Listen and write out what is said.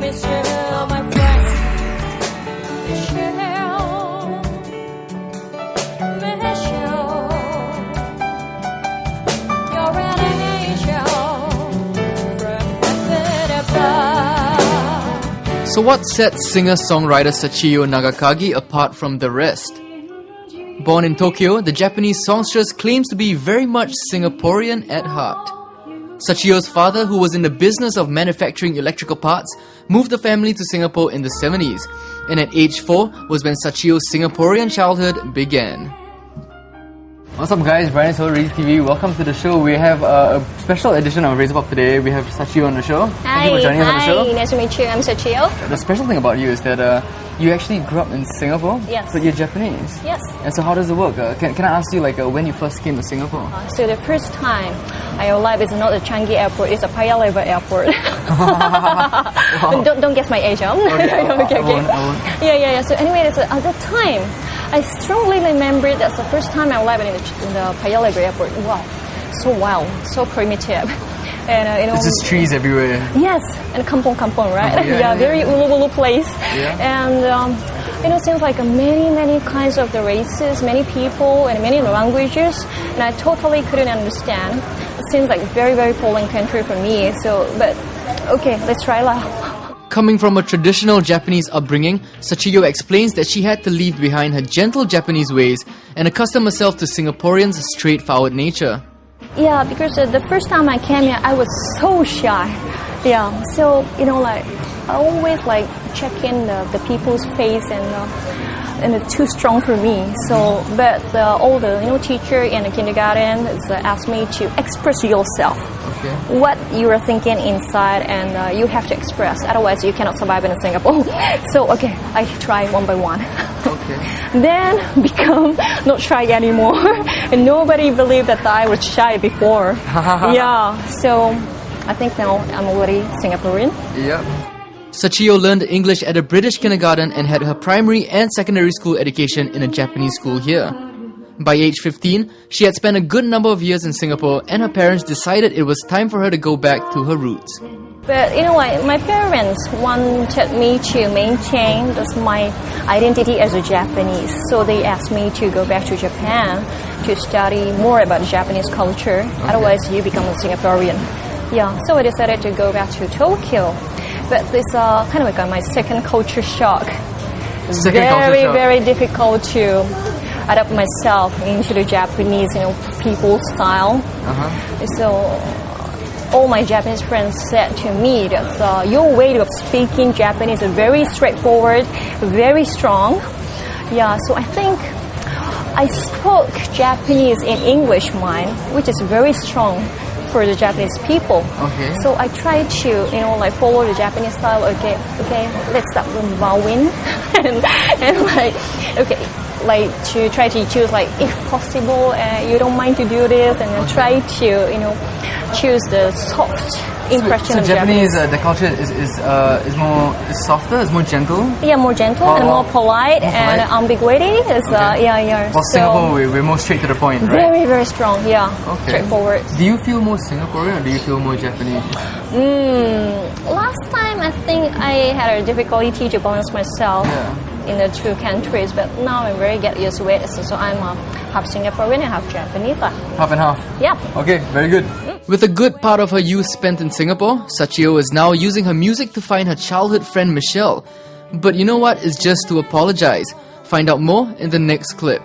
Michelle, my friend. Michelle, you're an angel from heaven above. So what sets singer-songwriter Sachiyo Nagakagi apart from the rest? Born in Tokyo, the Japanese songstress claims to be very much Singaporean at heart. Sachiyo's father, who was in the business of manufacturing electrical parts, moved the family to Singapore in the 70s, and at age 4 was when Sachiyo's Singaporean childhood began. What's up guys, Brian Soul, Raise TV. Welcome to the show. We have a special edition of Raise Pop today. We have Sachiyo on the show. Hi, thank you for joining us on the show. Nice to meet you. I'm Sachiyo. The special thing about you is that you actually grew up in Singapore, Yes. but you're Japanese. Yes. And so how does it work? Can I ask you when you first came to Singapore? So the first time I arrived is not a Changi airport, it's a Paya Lebar airport. Wow. Don't guess my age, huh? Okay, okay. I won't. Yeah. So anyway, at that time, I strongly remember that's the first time I arrived in the Paya Lebar airport. Wow, so wild, so primitive. And It's just trees everywhere. Yes, and kampong, right? Oh, yeah, very ulu place. Yeah. And it seems like many kinds of the races, many people, and many languages, and I totally couldn't understand. It seems like very foreign country for me. So, but okay, let's try lah. Coming from a traditional Japanese upbringing, Sachiyo explains that she had to leave behind her gentle Japanese ways and accustom herself to Singaporeans' straightforward nature. Yeah, because the first time I came here, I was so shy. Yeah, so I always check in the people's face, and it's too strong for me. So, but all the teacher in the kindergarten asked me to express yourself. Okay. What you are thinking inside, and you have to express. Otherwise, you cannot survive in Singapore. So, okay, I try one by one. Okay. Then become not shy anymore, and nobody believed that I was shy before. Yeah, so I think now I'm already Singaporean. Yep. Sachiyo learned English at a British kindergarten and had her primary and secondary school education in a Japanese school here. By age 15, she had spent a good number of years in Singapore, and her parents decided it was time for her to go back to her roots. But my parents wanted me to maintain my identity as a Japanese. So they asked me to go back to Japan to study more about Japanese culture. Okay. Otherwise, you become a Singaporean. Yeah, so I decided to go back to Tokyo. But this kind of my second culture shock. Very difficult to adapt myself into the Japanese, people's style. So all my Japanese friends said to me that your way of speaking Japanese is very straightforward, very strong. Yeah, so I think I spoke Japanese in English mind, which is very strong for the Japanese people. Okay. So I try to, follow the Japanese style. Okay, let's start with bowing, and to try to choose if possible, you don't mind to do this, and then try to choose the soft impression of Japanese. The culture is softer, it's more gentle. Yeah, more gentle and more polite, and ambiguity is While Singapore, we're more straight to the point, right? Very strong. Yeah, straightforward. Do you feel more Singaporean or do you feel more Japanese? Last time I think I had a difficulty to balance myself in the two countries, but now I'm very get used to it. So I'm half Singaporean and half Japanese. Half and half? Yeah. Okay, very good. With a good part of her youth spent in Singapore, Sachiyo is now using her music to find her childhood friend Michelle. But you know what? It's just to apologize. Find out more in the next clip.